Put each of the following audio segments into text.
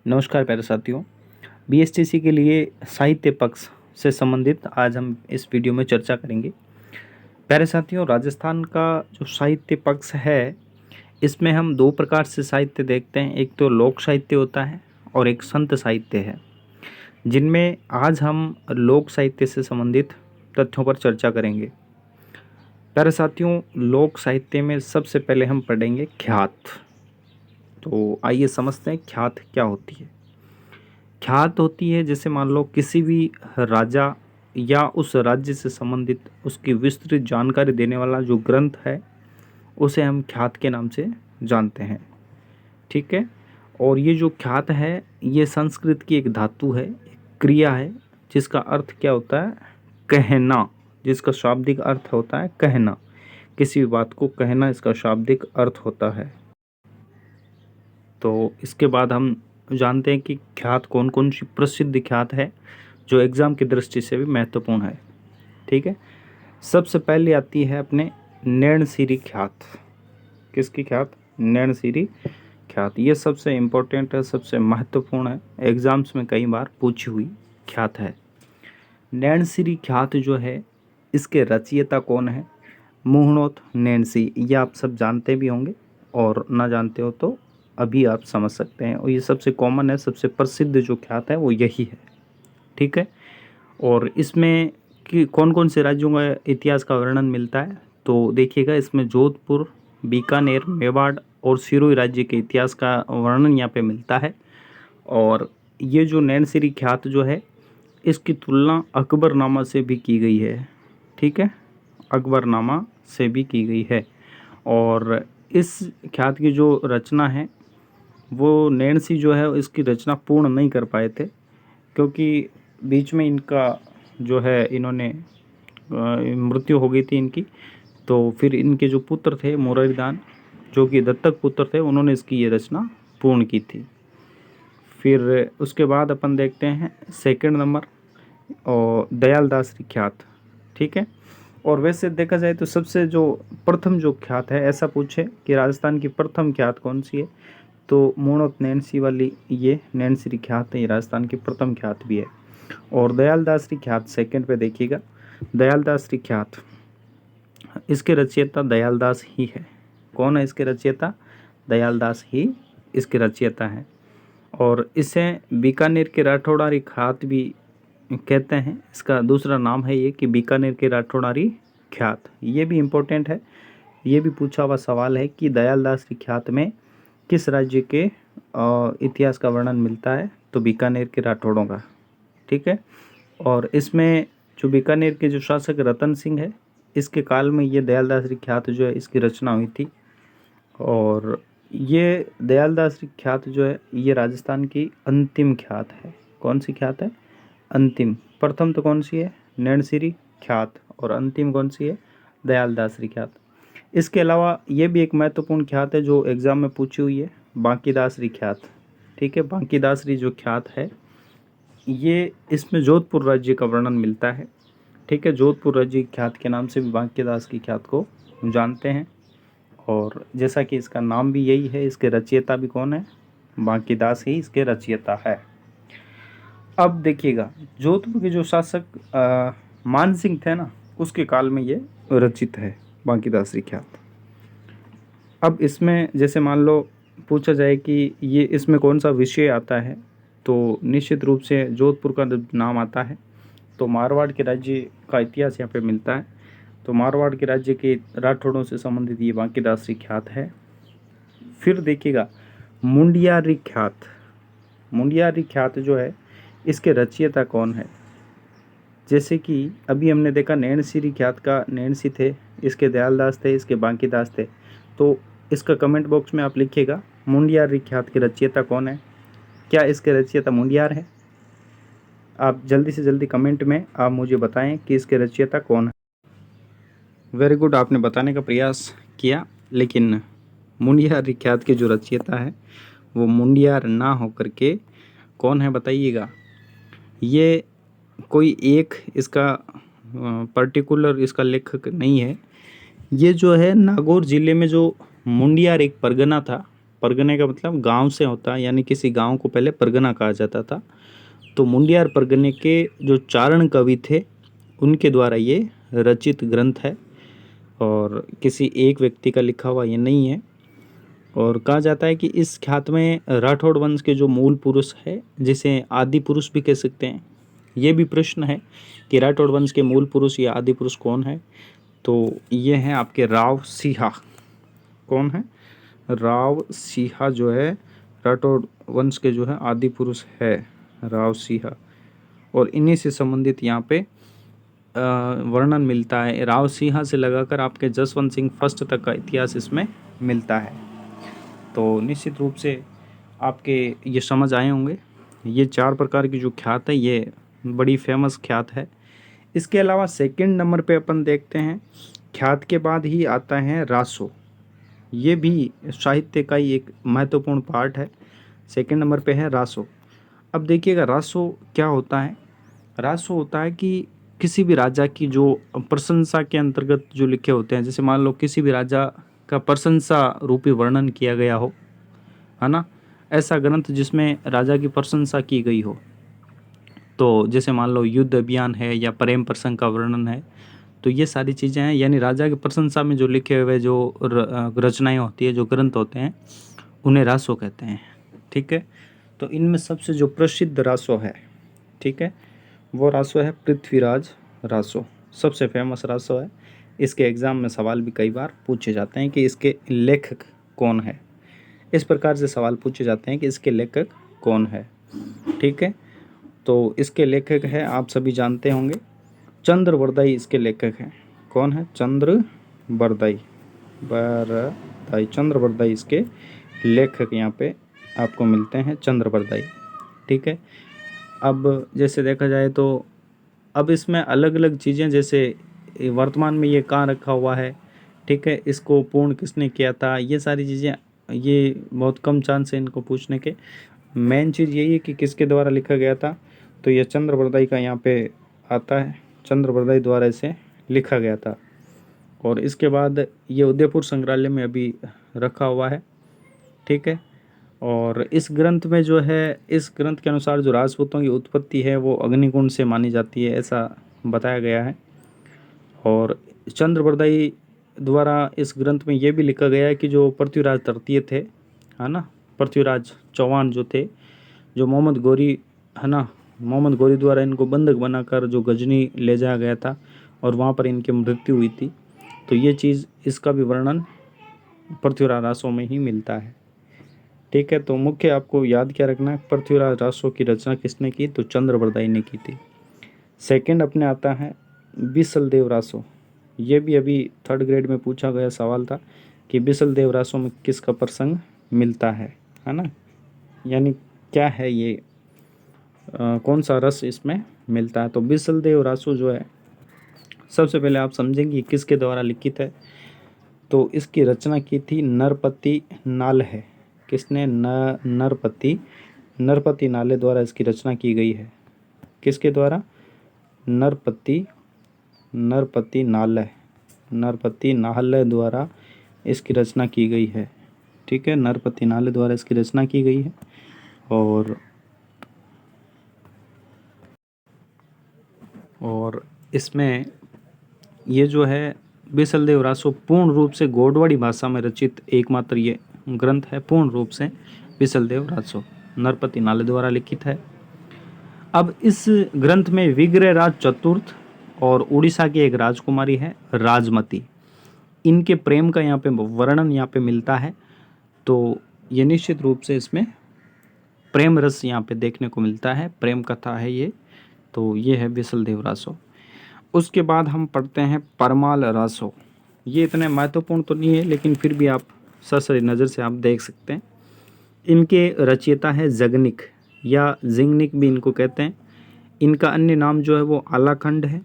नमस्कार प्यारे साथियों। बीएसटीसी के लिए साहित्य पक्ष से संबंधित आज हम इस वीडियो में चर्चा करेंगे। प्यारे साथियों, राजस्थान का जो साहित्य पक्ष है, इसमें हम दो प्रकार से साहित्य देखते हैं। एक तो लोक साहित्य होता है और एक संत साहित्य है, जिनमें आज हम लोक साहित्य से संबंधित तथ्यों पर चर्चा करेंगे। प्यारे साथियों, लोक साहित्य में सबसे पहले हम पढ़ेंगे ख्यात। तो आइए समझते हैं ख्यात क्या होती है। ख्यात होती है जैसे मान लो किसी भी राजा या उस राज्य से संबंधित उसकी विस्तृत जानकारी देने वाला जो ग्रंथ है, उसे हम ख्यात के नाम से जानते हैं। ठीक है। और ये जो ख्यात है, ये संस्कृत की एक धातु है, एक क्रिया है, जिसका अर्थ क्या होता है? कहना। जिसका शाब्दिक अर्थ होता है कहना। किसी भी बात को कहना इसका शाब्दिक अर्थ होता है। तो इसके बाद हम जानते हैं कि ख्यात कौन कौन सी प्रसिद्ध ख्यात है जो एग्ज़ाम की दृष्टि से भी महत्वपूर्ण है। ठीक है। सबसे पहले आती है अपने नैणसीरी ख्यात। किसकी ख्यात? नैणसीरी ख्यात। ये सबसे इम्पोर्टेंट है, सबसे महत्वपूर्ण है, एग्ज़ाम्स में कई बार पूछी हुई ख्यात है। नैणसीरी ख्यात जो है, इसके रचयिता कौन है? मुहणोत नैणसी। ये आप सब जानते भी होंगे, और ना जानते हो तो अभी आप समझ सकते हैं। और ये सबसे कॉमन है, सबसे प्रसिद्ध जो ख्यात है वो यही है। ठीक है। और इसमें कि कौन कौन से राज्यों का इतिहास का वर्णन मिलता है, तो देखिएगा, इसमें जोधपुर, बीकानेर, मेवाड़ और सिरोही राज्य के इतिहास का वर्णन यहाँ पे मिलता है। और ये जो नैनसिरी ख्यात जो है, इसकी तुलना अकबरनामा से भी की गई है। ठीक है। अकबरनामा से भी की गई है। और इस ख्यात की जो रचना है, वो नैणसी जो है इसकी रचना पूर्ण नहीं कर पाए थे, क्योंकि बीच में इनका जो है, इन्होंने मृत्यु हो गई थी इनकी। तो फिर इनके जो पुत्र थे मुरारीदान, जो कि दत्तक पुत्र थे, उन्होंने इसकी ये रचना पूर्ण की थी। फिर उसके बाद अपन देखते हैं सेकंड नंबर, और दयालदास की ख्यात। ठीक है। और वैसे देखा जाए तो सबसे जो प्रथम जो ख्यात है, ऐसा पूछे कि राजस्थान की प्रथम ख्यात कौन सी है, तो मूणोत नैनसी वाली ये नैनसी ख्यात है, ये राजस्थान की प्रथम ख्यात भी है। और दयालदास की ख्यात सेकंड पे देखिएगा। दयालदास की ख्यात, इसके रचयिता दयालदास ही है। कौन है इसके रचयिता? दयालदास ही इसके रचयिता हैं। और इसे बीकानेर के राठौड़ारी ख्यात भी कहते हैं। इसका दूसरा नाम है ये कि बीकानेर के राठौड़ारी ख्यात। ये भी इम्पोर्टेंट है, ये भी पूछा हुआ सवाल है कि दयालदास की ख्यात में किस राज्य के इतिहास का वर्णन मिलता है, तो बीकानेर के राठौड़ों का। ठीक है। और इसमें जो बीकानेर के जो शासक रतन सिंह है, इसके काल में ये दयालदास की ख्यात जो है, इसकी रचना हुई थी। और ये दयालदास की ख्यात जो है, ये राजस्थान की अंतिम ख्यात है। कौन सी ख्यात है? अंतिम। प्रथम तो कौन सी है? नैणसीरी ख्यात। और अंतिम कौन सी है? दयालदास की ख्यात। इसके अलावा ये भी एक महत्वपूर्ण ख्यात है जो एग्ज़ाम में पूछी हुई है, बांकीदासरी ख्यात। ठीक है। बांकीदासरी जो ख्यात है, ये इसमें जोधपुर राज्य का वर्णन मिलता है। ठीक है। जोधपुर राज्य की ख्यात के नाम से भी बांकीदास की ख्यात को जानते हैं। और जैसा कि इसका नाम भी यही है, इसके रचयिता भी कौन है? बांकीदास ही इसके रचयिता है। अब देखिएगा, जोधपुर के जो शासक मानसिंह थे ना, उसके काल में ये रचित है बांकीदास की ख्यात। अब इसमें जैसे मान लो पूछा जाए कि ये इसमें कौन सा विषय आता है, तो निश्चित रूप से जोधपुर का नाम आता है। तो मारवाड़ के राज्य का इतिहास यहाँ पे मिलता है। तो मारवाड़ के राज्य के राठौड़ों से संबंधित ये बांकीदास की ख्यात है। फिर देखिएगा मुंडियारी ख्यात। मुंडियारी ख्यात जो है, इसके रचयिता कौन है? जैसे कि अभी हमने देखा नैणसीरी ख्यात का नैणसी थे, इसके दयालदास थे, इसके बांकीदास थे। तो इसका कमेंट बॉक्स में आप लिखिएगा मुंडियारी ख्यात के रचयिता कौन है। क्या इसके रचयिता मुंडियार है? आप जल्दी से जल्दी कमेंट में आप मुझे बताएं कि इसके रचयिता कौन है। वेरी गुड, आपने बताने का प्रयास किया, लेकिन मुंडियारी ख्यात के जो रचयिता है वो मुंडियार ना होकर के कौन है बताइएगा। ये कोई एक इसका पर्टिकुलर इसका लेखक नहीं है। ये जो है नागौर जिले में जो मुंडियार एक परगना था, परगने का मतलब गांव से होता है, यानी किसी गांव को पहले परगना कहा जाता था। तो मुंडियार परगने के जो चारण कवि थे उनके द्वारा ये रचित ग्रंथ है और किसी एक व्यक्ति का लिखा हुआ ये नहीं है। और कहा जाता है कि इस ख्यात में राठौड़ वंश के जो मूल पुरुष है, जिसे आदि पुरुष भी कह सकते हैं, ये भी प्रश्न है कि राठौड़ वंश के मूल पुरुष या आदि पुरुष कौन है। तो ये हैं आपके राव सिंहा। कौन है? राव सिंहा जो है राठौड़ वंश के जो है आदि पुरुष है, राव सिंहा। और इन्हीं से संबंधित यहाँ पे वर्णन मिलता है। राव सिंहा से लगाकर आपके जसवंत सिंह फर्स्ट तक का इतिहास इसमें मिलता है। तो निश्चित रूप से आपके ये समझ आए होंगे। ये 4 प्रकार की जो ख्यात है ये बड़ी फेमस ख्यात है। इसके अलावा सेकंड नंबर पे अपन देखते हैं, ख्यात के बाद ही आता है रासो। ये भी साहित्य का ही एक महत्वपूर्ण पार्ट है। सेकंड नंबर पे है रासो। अब देखिएगा रासो क्या होता है। रासो होता है कि किसी भी राजा की जो प्रशंसा के अंतर्गत जो लिखे होते हैं, जैसे मान लो किसी भी राजा का प्रशंसा रूपी वर्णन किया गया हो, है ना, ऐसा ग्रंथ जिसमें राजा की प्रशंसा की गई हो। तो जैसे मान लो युद्ध अभियान है या प्रेम प्रसंग का वर्णन है, तो ये सारी चीज़ें हैं, यानी राजा की प्रशंसा में जो लिखे हुए जो रचनाएं होती है, जो ग्रंथ होते हैं, उन्हें रासो कहते हैं। ठीक है, तो इनमें सबसे जो प्रसिद्ध रासो है, ठीक है, वो रासो है पृथ्वीराज रासो। सबसे फेमस रासो है। इसके एग्ज़ाम में सवाल भी कई बार पूछे जाते हैं कि इसके लेखक कौन है। इस प्रकार से सवाल पूछे जाते हैं कि इसके लेखक कौन है। ठीक है, तो इसके लेखक है, आप सभी जानते होंगे, चंद्रवरदाई इसके लेखक हैं। कौन है? चंद्रवरदाई। चंद्रवरदाई इसके लेखक यहाँ पे आपको मिलते हैं, चंद्रवरदाई। ठीक है, अब जैसे देखा जाए तो अब इसमें अलग अलग चीज़ें, जैसे वर्तमान में ये कहाँ रखा हुआ है, ठीक है, इसको पूर्ण किसने किया था, ये सारी चीज़ें, ये बहुत कम चांस है इनको पूछने के। मेन चीज़ यही है कि किसके द्वारा लिखा गया था, तो ये चंद्रवरदाई का यहाँ पे आता है, चंद्रवरदाई द्वारा इसे लिखा गया था। और इसके बाद ये उदयपुर संग्रहालय में अभी रखा हुआ है। ठीक है, और इस ग्रंथ में जो है, इस ग्रंथ के अनुसार जो राजपूतों की उत्पत्ति है वो अग्निकुंड से मानी जाती है, ऐसा बताया गया है। और चंद्रवरदाई द्वारा इस ग्रंथ में ये भी लिखा गया है कि जो पृथ्वीराज तृतीय थे, है ना, पृथ्वीराज चौहान जो थे, जो मोहम्मद गौरी, है ना, मोहम्मद गौरी द्वारा इनको बंधक बनाकर जो गजनी ले जाया गया था और वहाँ पर इनकी मृत्यु हुई थी। तो ये चीज़, इसका भी वर्णन पृथ्वीराज रासो में ही मिलता है। ठीक है, तो मुख्य आपको याद क्या रखना है, पृथ्वीराज रासो की रचना किसने की, तो चंद्रवरदाई ने की थी। सेकंड अपने आता है बिसलदेव रासो। ये भी अभी 3rd ग्रेड में पूछा गया सवाल था कि बिसलदेव रासो में किसका प्रसंग मिलता है ना, यानी क्या है ये, कौन सा रस इसमें मिलता है। तो बिसलदेव रासो जो है, सबसे पहले आप समझेंगे किसके द्वारा लिखित है। तो इसकी रचना की थी नरपति नाल है। किसने? नरपति नाले द्वारा इसकी रचना की गई है। किसके द्वारा? नरपति नाले द्वारा इसकी रचना की गई है। ठीक है, नरपति नाले द्वारा इसकी रचना की गई है। और इसमें ये जो है बिसलदेव रासो पूर्ण रूप से गोडवाड़ी भाषा में रचित एकमात्र ये ग्रंथ है। पूर्ण रूप से बिसलदेव रासो नरपति नाले द्वारा लिखित है। अब इस ग्रंथ में विग्रह राज चतुर्थ और उड़ीसा की एक राजकुमारी है राजमती, इनके प्रेम का यहाँ पे वर्णन यहाँ पे मिलता है। तो ये निश्चित रूप से इसमें प्रेम रस यहाँ पे देखने को मिलता है, प्रेम कथा है ये। तो ये है बिसलदेव रासो। उसके बाद हम पढ़ते हैं परमाल रासो। ये इतने महत्वपूर्ण तो नहीं है, लेकिन फिर भी आप सरसरी नज़र से आप देख सकते हैं। इनके रचयिता है जगनिक या जिंगनिक भी इनको कहते हैं। इनका अन्य नाम जो है वो आलाखंड है।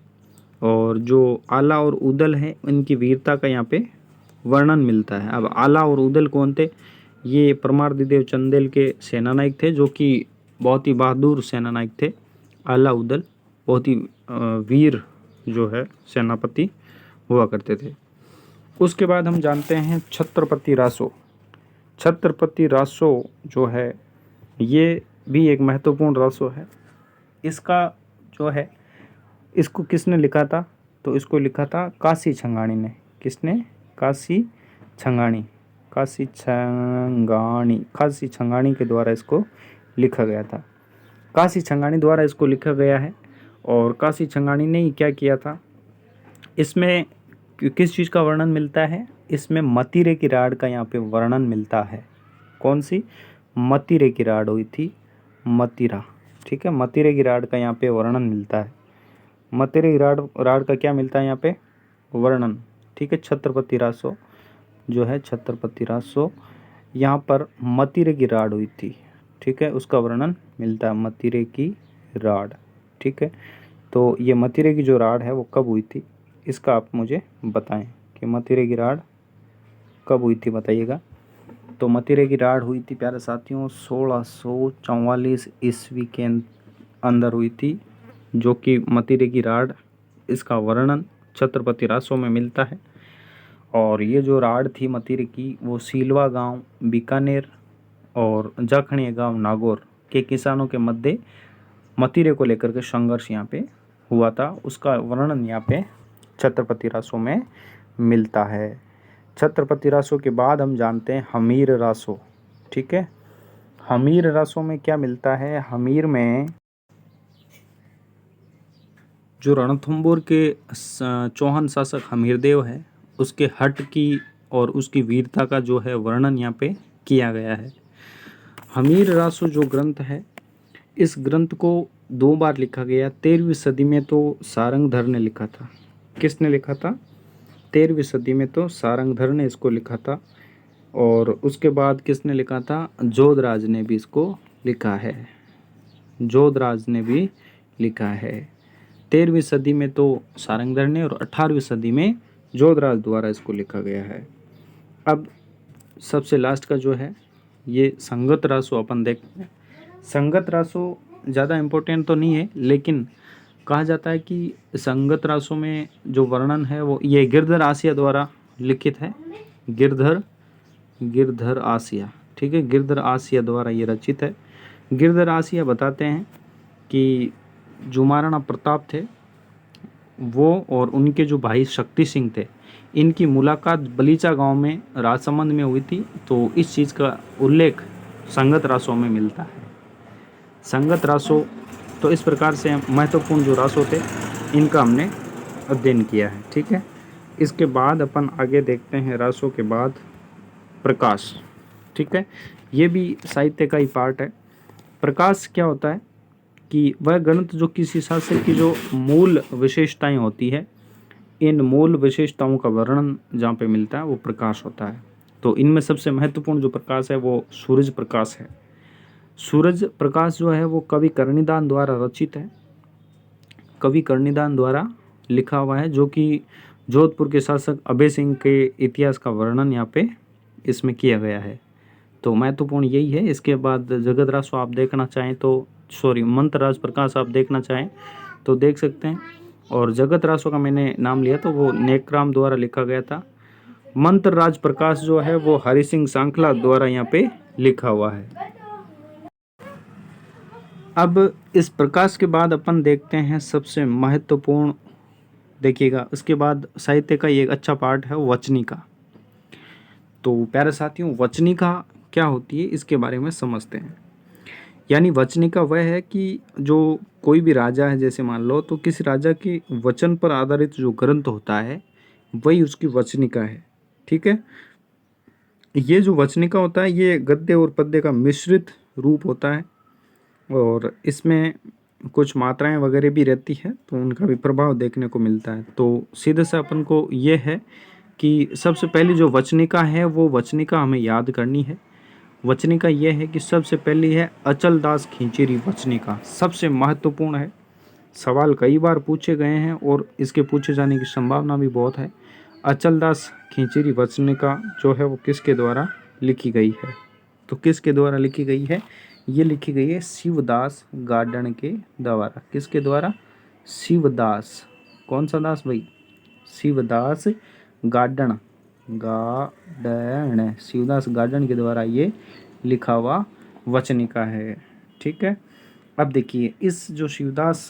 और जो आला और उदल है, इनकी वीरता का यहाँ पे वर्णन मिलता है। अब आला और उदल कौन थे? ये परमार्दिदेव चंदेल के सेनानायक थे, जो कि बहुत ही बहादुर सेनानायक थे। आला उदल बहुत ही वीर जो है सेनापति हुआ करते थे। उसके बाद हम जानते हैं छत्रपति रासो। छत्रपति रासो जो है ये भी एक महत्वपूर्ण रासो है। इसका जो है, इसको किसने लिखा था? तो इसको लिखा था काशी छंगाणी ने। किसने? काशी छंगाणी। काशी छंगाणी के द्वारा इसको लिखा गया था। काशी छंगाणी द्वारा इसको लिखा गया है। और काशी छंगाणी ने ही क्या किया था, इसमें किस चीज़ का वर्णन मिलता है? इसमें मतीरे की राड का यहाँ पे वर्णन मिलता है। कौन सी? मतीरे की राड हुई थी, मतीरा। ठीक है, मतीरे की राड का यहाँ पे वर्णन मिलता है। मतीरे की राड का क्या मिलता है यहाँ पे? वर्णन। ठीक है, छत्रपति रासो जो है, छत्रपति रासो यहाँ पर मतीरे की राड हुई थी। ठीक है, उसका वर्णन मिलता है, मतीरे की राड। ठीक है, तो ये मतीरे की जो राड है वो कब हुई थी, इसका आप मुझे बताएं कि मतीरे की राड कब हुई थी, बताइएगा। तो मतीरे की राड हुई थी प्यारे साथियों 1644 ईस्वी के अंदर हुई थी, जो कि मतीरे की राड, इसका वर्णन छत्रपति रासो में मिलता है। और ये जो राड थी मतीरे की, वो सीलवा गांव बीकानेर और जाखणिया गांव नागौर के किसानों के मध्य मतीरे को लेकर के संघर्ष यहाँ पे हुआ था, उसका वर्णन यहाँ पे छत्रपति रासो में मिलता है। छत्रपति रासो के बाद हम जानते हैं हमीर रासो। ठीक है, हमीर रासो में क्या मिलता है? हमीर में जो रणथंभौर के चौहान शासक हमीरदेव है, उसके हट की और उसकी वीरता का जो है वर्णन यहाँ पे किया गया है। हमीर रासो जो ग्रंथ है, इस ग्रंथ को 2 बार लिखा गया। 13वीं सदी में तो सारंगधर ने लिखा था। किसने लिखा था? 13वीं सदी में तो सारंगधर ने इसको लिखा था। और उसके बाद किसने लिखा था? जोधराज ने भी इसको लिखा है। जोधराज ने भी लिखा है। 13वीं सदी में तो सारंगधर ने, और 18वीं सदी में जोधराज द्वारा इसको लिखा गया है। अब सबसे लास्ट का जो है ये संगत रासो अपन देखते हैं। संगत रासो ज़्यादा इम्पोर्टेंट तो नहीं है, लेकिन कहा जाता है कि संगत रासो में जो वर्णन है वो ये गिरधर आसिया द्वारा लिखित है। गिरधर आसिया। ठीक है, गिरधर आसिया द्वारा ये रचित है। गिरधर आसिया बताते हैं कि जो महाराणा प्रताप थे वो और उनके जो भाई शक्ति सिंह थे, इनकी मुलाकात बलीचा गांव में राजसमंद में हुई थी। तो इस चीज़ का उल्लेख संगत रासो में मिलता है। संगत रासो, तो इस प्रकार से महत्वपूर्ण जो रासो थे इनका हमने अध्ययन किया है। ठीक है, इसके बाद अपन आगे देखते हैं रासो के बाद प्रकाश। ठीक है, ये भी साहित्य का ही पार्ट है। प्रकाश क्या होता है कि वह ग्रंथ जो किसी शासक की जो मूल विशेषताएं होती है, इन मूल विशेषताओं का वर्णन जहाँ पे मिलता है वो प्रकाश होता है। तो इनमें सबसे महत्वपूर्ण जो प्रकाश है वो सूरज प्रकाश है। सूरज प्रकाश जो है वो कवि कर्णिदान द्वारा रचित है, कवि कर्णिदान द्वारा लिखा हुआ है, जो कि जोधपुर के शासक अभय सिंह के इतिहास का वर्णन यहाँ पे इसमें किया गया है। तो महत्वपूर्ण यही है। इसके बाद जगत रासो आप देखना चाहें तो, मंत्र राज प्रकाश आप देखना चाहें तो देख सकते हैं। और जगत रासो का मैंने नाम लिया तो वो नेकराम द्वारा लिखा गया था। मंत्र राज प्रकाश जो है वो हरि सिंह सांखला द्वारा यहाँ पे लिखा हुआ है। अब इस प्रकाश के बाद अपन देखते हैं सबसे महत्वपूर्ण, देखिएगा उसके बाद साहित्य का ये अच्छा पार्ट है वचनिका। तो प्यारे साथियों, वचनिका क्या होती है इसके बारे में समझते हैं। यानी वचनिका वह है कि जो कोई भी राजा है, जैसे मान लो तो किसी राजा के वचन पर आधारित जो ग्रंथ होता है वही उसकी वचनिका है। ठीक है, ये जो वचनिका होता है ये गद्य और पद्य का मिश्रित रूप होता है, और इसमें कुछ मात्राएं वगैरह भी रहती है तो उनका भी प्रभाव देखने को मिलता है। तो सीधे से अपन को ये है कि सबसे पहली जो वचनिका है वो वचनिका हमें याद करनी है। वचनिका ये है कि सबसे पहली है अचल दास खींचेरी वचनिका, सबसे महत्वपूर्ण है। सवाल कई बार पूछे गए हैं और इसके पूछे जाने की संभावना भी बहुत है। अचल दास खींचेरी वचनिका जो है वो किसके द्वारा लिखी गई है? तो किसके द्वारा लिखी गई है? ये लिखी गई है शिवदास गार्डन के द्वारा। किसके द्वारा? शिवदास। कौन सा दास भाई? Shivdas garden garden, Shivdas garden के द्वारा ये लिखा हुआ वचनिका है। ठीक है, अब देखिए इस जो शिवदास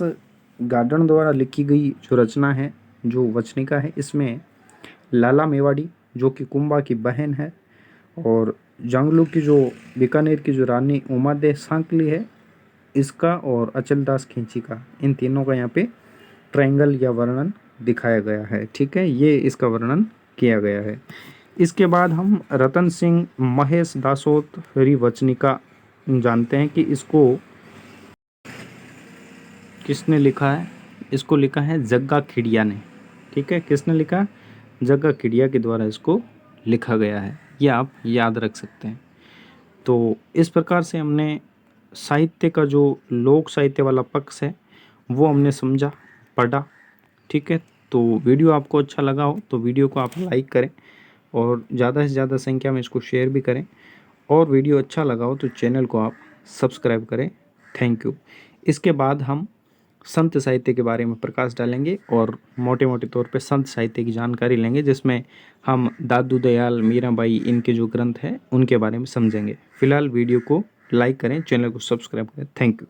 गार्डन द्वारा लिखी गई जो रचना है, जो वचनिका है, इसमें लाला मेवाड़ी जो कि कुंभा की बहन है, और जांगलू की जो बीकानेर की जो रानी उमादे सांकली है इसका, और अचलदास खिंची का, इन तीनों का यहाँ पे ट्रायंगल या वर्णन दिखाया गया है। ठीक है, ये इसका वर्णन किया गया है। इसके बाद हम रतन सिंह महेश दासोतरी वचनिका जानते हैं कि इसको किसने लिखा है। इसको लिखा है जग्गा खिड़िया ने। ठीक है, किसने लिखा? जग्गा खिड़िया के द्वारा इसको लिखा गया है, ये आप याद रख सकते हैं। तो इस प्रकार से हमने साहित्य का जो लोक साहित्य वाला पक्ष है वो हमने समझा, पढ़ा। ठीक है, तो वीडियो आपको अच्छा लगा हो तो वीडियो को आप लाइक करें और ज़्यादा से ज़्यादा संख्या में इसको शेयर भी करें, और वीडियो अच्छा लगा हो तो चैनल को आप सब्सक्राइब करें। Thank you. इसके बाद हम संत साहित्य के बारे में प्रकाश डालेंगे और मोटे मोटे तौर पे संत साहित्य की जानकारी लेंगे, जिसमें हम दादू दयाल, मीराबाई, इनके जो ग्रंथ हैं उनके बारे में समझेंगे। फिलहाल वीडियो को लाइक करें, चैनल को सब्सक्राइब करें। Thank you.